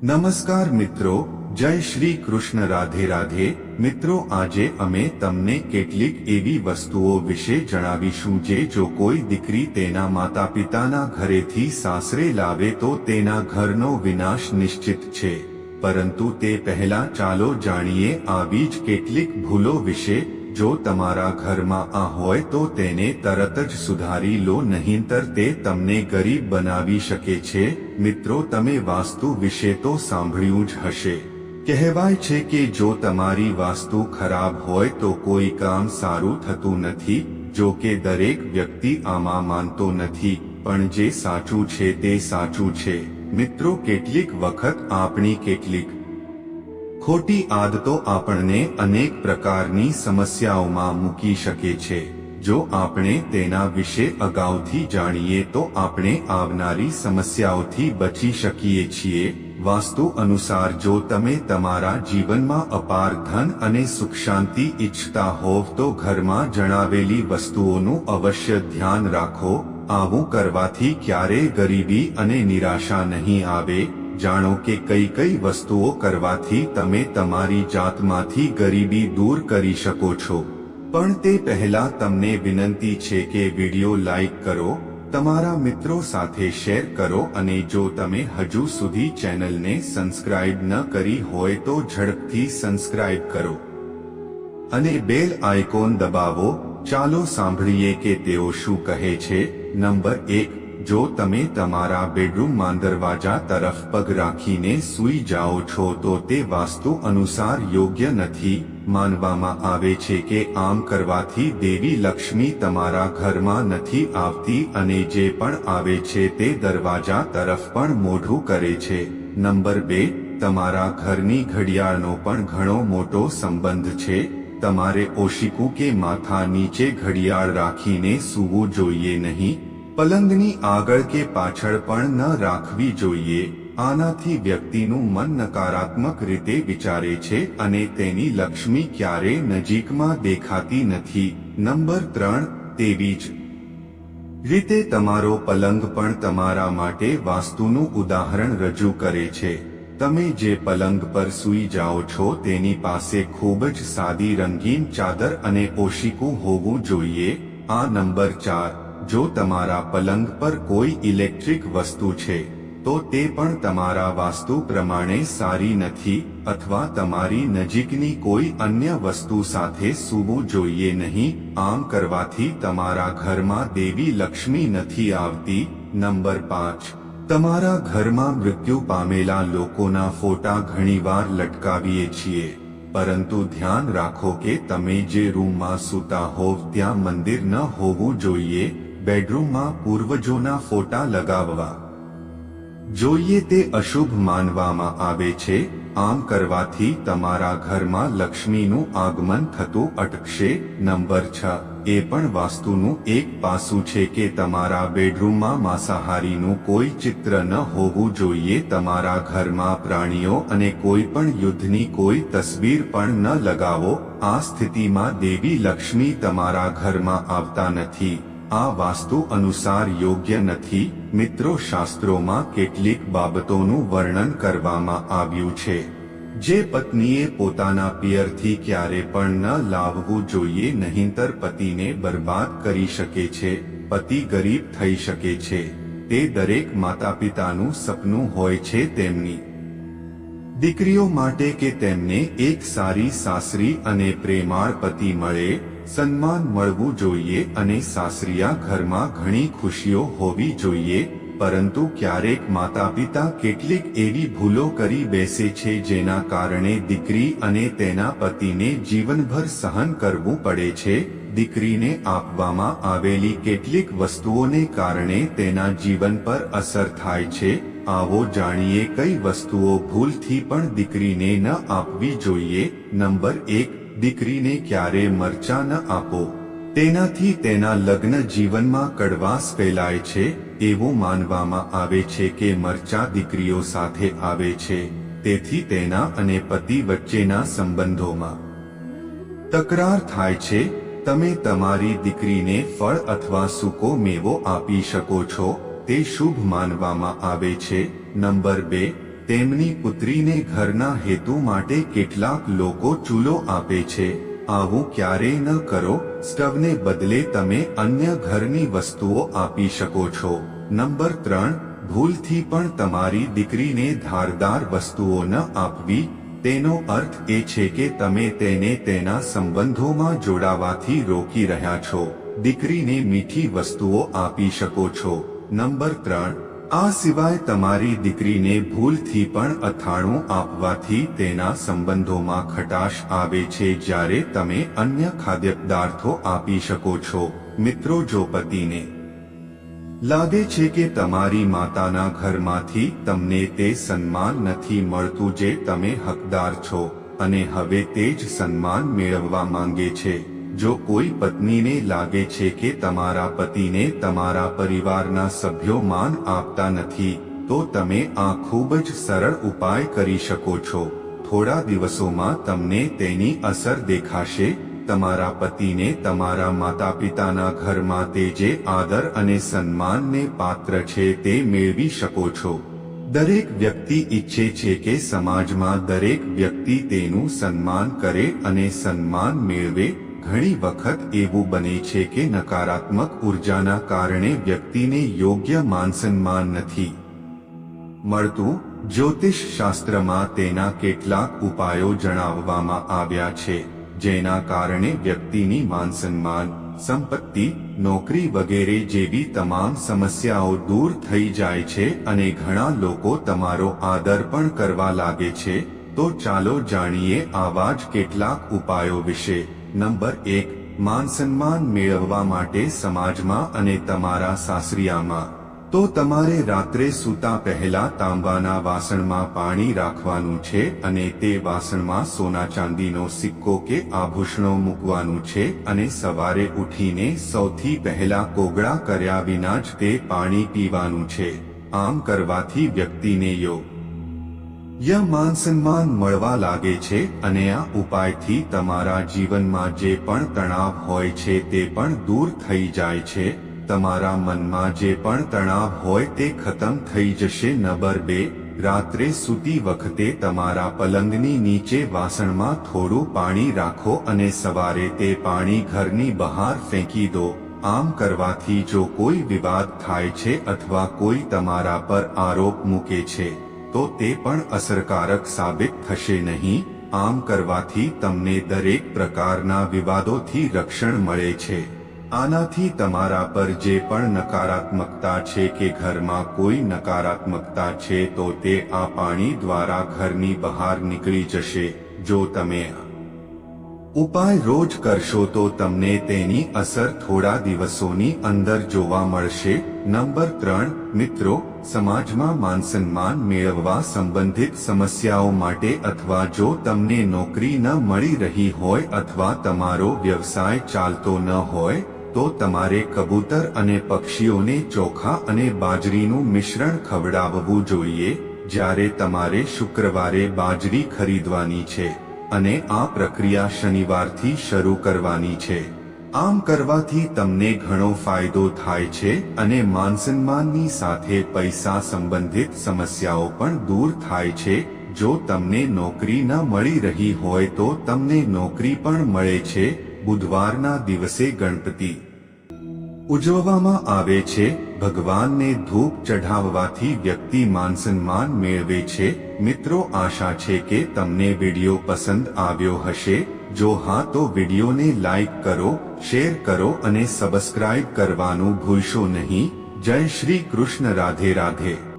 નમસ્કાર મિત્રો, જય શ્રી કૃષ્ણ, રાધે રાધે। મિત્રો, આજે અમે તમને કેટલીક એવી વસ્તુઓ વિશે જણાવીશું જે જો કોઈ દીકરી તેના માતા પિતાના ઘરેથી સાસરે લાવે તો તેના ઘરનો વિનાશ નિશ્ચિત છે। પરંતુ તે પહેલા ચાલો જાણીએ આવી જ કેટલીક ભૂલો વિશે। જો તમારા ઘરમાં આ હોય તો તેને તરત જ સુધારી લો, નહીંતર તે તમને ગરીબ બનાવી શકે છે। મિત્રો, તમે વાસ્તુ વિશે તો સાંભળ્યું જ હશે। કહેવાય છે કે જો તમારી વાસ્તુ ખરાબ હોય તો કોઈ કામ સારું થતું નથી। જો કે દરેક વ્યક્તિ આમાં માનતો નથી, પણ જે સાચું છે તે સાચું છે। મિત્રો, કેટલીક વખત આપણી કેટલીક ખોટી આદતો આપણને અનેક પ્રકારની સમસ્યાઓમાં મૂકી શકે છે। જો આપણે તેના વિશે અગાઉથી જાણીએ તો આપણે આવનારી સમસ્યાઓથી બચી શકીએ છીએ। વાસ્તુ અનુસાર જો તમે તમારા જીવનમાં અપાર ધન અને સુખ શાંતિ ઈચ્છતા હોવ તો ઘરમાં જણાવેલી વસ્તુઓનું અવશ્ય ધ્યાન રાખો। આવું કરવાથી ક્યારેય ગરીબી અને નિરાશા નહીં આવે। જાણો કે કઈ કઈ વસ્તુઓ કરવાથી તમે તમારી જાતમાંથી ગરીબી દૂર કરી શકો છો। પણ તે પહેલા તમને વિનંતી છે કે વિડિયો લાઈક કરો, તમારા મિત્રો સાથે શેર કરો અને જો તમે હજુ સુધી ચેનલને સબસ્ક્રાઇબ ન કરી હોય તો ઝડપથી સબસ્ક્રાઇબ કરો અને બેલ આઇકોન દબાવો। ચાલો સાંભળીએ કે તેઓ શું કહે છે। નંબર 1, જો તમે તમારા બેડરૂમમાં દરવાજા તરફ પગ રાખીને સૂઈ જાઓ છો તો તે વાસ્તુ અનુસાર યોગ્ય નથી। માનવામાં આવે છે કે આમ કરવાથી દેવી લક્ષ્મી તમારા ઘરમાં નથી આવતી અને જે પણ આવે છે તે દરવાજા તરફ પણ મોઢું કરે છે। નંબર 2, તમારા ઘરની ઘડિયાળનો પણ ઘણો મોટો સંબંધ છે। તમારે ઓશિકું કે માથા નીચે ઘડિયાળ રાખીને સૂવું જોઈએ નહીં। પલંગની આગળ કે પાછળ પણ ન રાખવી જોઈએ। આનાથી વ્યક્તિનું મન નકારાત્મક રીતે વિચારે છે અને તેની લક્ષ્મી ક્યારેય નજીકમાં દેખાતી નથી। નંબર 3, તેવી જ રીતે તમારો પલંગ પણ તમારા માટે વાસ્તુનું ઉદાહરણ રજૂ કરે છે। તમે જે પલંગ પર સૂઈ જાઓ છો તેની પાસે ખૂબ જ સાદી રંગીન ચાદર અને ઓશિકું હોવું જોઈએ। આ નંબર 4, જો તમારા પલંગ પર કોઈ ઇલેક્ટ્રિક વસ્તુ છે તો તે પણ તમારા વાસ્તુ પ્રમાણે સારી નથી અથવા તમારી નજીકની કોઈ અન્ય વસ્તુ સાથે સૂવું જોઈએ નહીં। આમ કરવાથી તમારા ઘરમાં દેવી લક્ષ્મી નથી આવતી। નંબર 5, તમારા ઘરમાં મૃત્યુ પામેલા લોકોના ફોટા ઘણીવાર લટકાવીએ છીએ, પરંતુ ધ્યાન રાખો કે તમે જે રૂમમાં સૂતા હોવ ત્યાં મંદિર ન હોવું જોઈએ। બેડરૂમમાં પૂર્વજોના ફોટા લગાવવા જોઈએ તે અશુભ માનવામાં આવે છે। આમ કરવાથી તમારા ઘરમાં લક્ષ્મીનું આગમન થતું અટકશે। નંબર 6, એ પણ વાસ્તુનું એક પાસું છે કે તમારા બેડરૂમમાં માંસાહારીનું કોઈ ચિત્ર ન હોવું જોઈએ। તમારા ઘરમાં પ્રાણીઓ અને કોઈ પણ યુદ્ધની કોઈ તસવીર પણ ન લગાવો। આ સ્થિતિમાં દેવી લક્ષ્મી તમારા ઘરમાં આવતા નથી। આ વાસ્તુ અનુસાર યોગ્ય નથી। મિત્રો, શાસ્ત્રોમાં કેટલીક બાબતોનું વર્ણન કરવામાં આવ્યું છે જે પત્નીએ પોતાના પિયરથી ક્યારે પણ ન લાવવું જોઈએ, નહીંતર પતિને બરબાદ કરી શકે છે, પતિ ગરીબ થઈ શકે છે। તે દરેક માતા પિતાનું સપનું હોય છે તેમની દીકરીઓ માટે કે તેમને એક સારી સાસરી અને પ્રેમાળ પતિ મળે, સન્માન મળવું જોઈએ અને સાસરિયા ઘરમાં ઘણી ખુશીઓ હોવી જોઈએ। પરંતુ ક્યારેક માતા પિતા કેટલીક એવી ભૂલો કરી બેસે છે જેના કારણે દીકરી અને તેના પતિને જીવનભર સહન કરવું પડે છે। દીકરીને આપવામાં આવેલી કેટલીક વસ્તુઓને કારણે તેના જીવન પર અસર થાય છે। આવો જાણીએ કઈ વસ્તુઓ ભૂલથી પણ દીકરીને ન આપવી જોઈએ। નંબર 1, દીકરીને ક્યારે મરચાં ન આપો। તેનાથી તેના લગ્ન જીવનમાં કડવાશ ફેલાય છે। એવું માનવામાં આવે છે કે મરચાં દીકરીઓ સાથે આવે છે, તેથી તેના અને પતિ વચ્ચેના સંબંધોમાં તકરાર થાય છે। તમે તમારી દીકરીને ફળ અથવા સૂકો મેવો આપી શકો છો, તે શુભ માનવામાં આવે છે। નંબર 2, તેમની પુત્રીને ઘરના હેતુ માટે કેટલાક લોકો ચૂલો આપે છે. આવું ક્યારેય ન કરો. સ્ટવને બદલે તમે અન્ય ઘરની વસ્તુઓ આપી શકો છો. નંબર 3, ભૂલથી પણ તમારી દીકરીને ધારદાર વસ્તુઓ ન આપવી. તેનો અર્થ એ છે કે તમે તેને તેના સંબંધોમાં જોડાવાથી રોકી રહ્યા છો. દીકરીને મીઠી વસ્તુઓ આપી શકો છો. નંબર 3, આ સિવાય તમારી દીકરીને ભૂલથી પણ અથાણું આપવાથી તેના સંબંધોમાં ખટાશ આવે છે, જ્યારે તમે અન્ય ખાદ્યપદાર્થો આપી શકો છો. મિત્રો, જો પતિને લાગે છે કે તમારી માતાના ઘરમાંથી તમને તે સન્માન નથી મળતું જે તમે હકદાર છો, અને હવે તે જ સન્માન મેળવવા માંગે છે. જો કોઈ પત્નીને લાગે છે કે તમારા પતિને તમારા પરિવારના સભ્યો માન આપતા નથી, તો તમે આ ખૂબ જ સરળ ઉપાય કરી શકો છો. થોડા દિવસોમાં તમને તેની અસર દેખાશે. તમારા પતિને તમારા માતાપિતાના ઘરમાં તે જે આદર અને સન્માનને પાત્ર છે તે મેળવી શકો છો. દરેક વ્યક્તિ ઈચ્છે છે કે સમાજમાં દરેક વ્યક્તિ તેનું સન્માન કરે અને સન્માન મેળવે. ઘણી વખત એવું બને છે કે નકારાત્મક ઉર્જાના કારણે વ્યક્તિને યોગ્ય માનસન્માન નથી મળતું. જ્યોતિષ શાસ્ત્રમાં તેના કેટલાક ઉપાયો જણાવવામાં આવ્યા છે, જેના કારણે વ્યક્તિની માનસન્માન, સંપત્તિ, નોકરી વગેરે જેવી તમામ સમસ્યાઓ દૂર થઈ જાય છે અને ઘણા લોકો તમારો આદર પણ કરવા લાગે છે. તો ચાલો જાણીએ આવા જ કેટલાક ઉપાયો વિશે. નંબર 1, માનસન્માન મેળવવા માટે સમાજમાં અને તમારા સાસરિયામાં તો તમારે રાત્રે સૂતા પહેલા તાંબાના વાસણમાં પાણી રાખવાનું છે અને તે વાસણમાં સોના ચાંદીનો સિક્કો કે આભૂષણો મૂકવાનું છે અને સવારે ઉઠીને સૌથી પહેલા કોગળા કર્યા વિના જ તે પાણી પીવાનું છે. આમ કરવાથી વ્યક્તિને યોગ્ય માનસન્માન મળવા લાગે છે અને આ ઉપાયથી તમારા જીવનમાં જે પણ તણાવ હોય છે તે પણ દૂર થઈ જાય છે. તમારા મનમાં જે પણ તણાવ હોય તે ખતમ થઈ જશે. નંબર 2, રાત્રે સૂતી વખતે તમારા પલંગની નીચે વાસણમાં થોડું પાણી રાખો અને સવારે તે પાણી ઘરની બહાર ફેંકી દો. આમ કરવાથી જો કોઈ વિવાદ થાય છે અથવા કોઈ તમારા પર આરોપ મૂકે છે તો તે પણ અસરકારક સાબિત થશે નહીં. આમ કરવાથી તમને દરેક પ્રકારના વિવાદોથી રક્ષણ મળે છે. આનાથી તમારા પર જે પણ નકારાત્મકતા છે કે ઘરમાં કોઈ નકારાત્મકતા છે તો તે આ પાણી દ્વારા ઘરની બહાર નીકળી જશે. જો તમે આ ઉપાય રોજ કરશો તો તમને તેની અસર થોડા દિવસોની અંદર જોવા મળશે. નંબર 3, મિત્રો, સમાજમાં માનસન્માન મેળવવા સંબંધિત સમસ્યાઓ માટે અથવા જો તમને નોકરી ન મળી રહી હોય અથવા તમારો વ્યવસાય ચાલતો ન હોય તો તમારે કબૂતર અને પક્ષીઓને ચોખા અને બાજરીનું મિશ્રણ ખવડાવવું જોઈએ. જ્યારે તમારે શુક્રવારે બાજરી ખરીદવાની છે અને આ પ્રક્રિયા શનિવારથી શરૂ કરવાની છે. આમ કરવાથી તમને ઘણો ફાયદો થાય છે અને માનસન્માનની સાથે પૈસા સંબંધિત સમસ્યાઓ પણ દૂર થાય છે. જો તમને નોકરી ન મળી રહી હોય તો તમને નોકરી પણ મળે છે. બુધવારના દિવસે ગણપતિ ઉજવવામાં આવે છે. ભગવાનને ધૂપ ચઢાવવાથી વ્યક્તિ માનસન્માન મેળવે છે. મિત્રો, આશા છે કે તમને વિડિયો પસંદ આવ્યો હશે. જો હા તો વિડિયોને લાઈક કરો, શેર કરો અને સબસ્ક્રાઇબ કરવાનું ભૂલશો નહીં. જય શ્રી કૃષ્ણ. રાધે રાધે.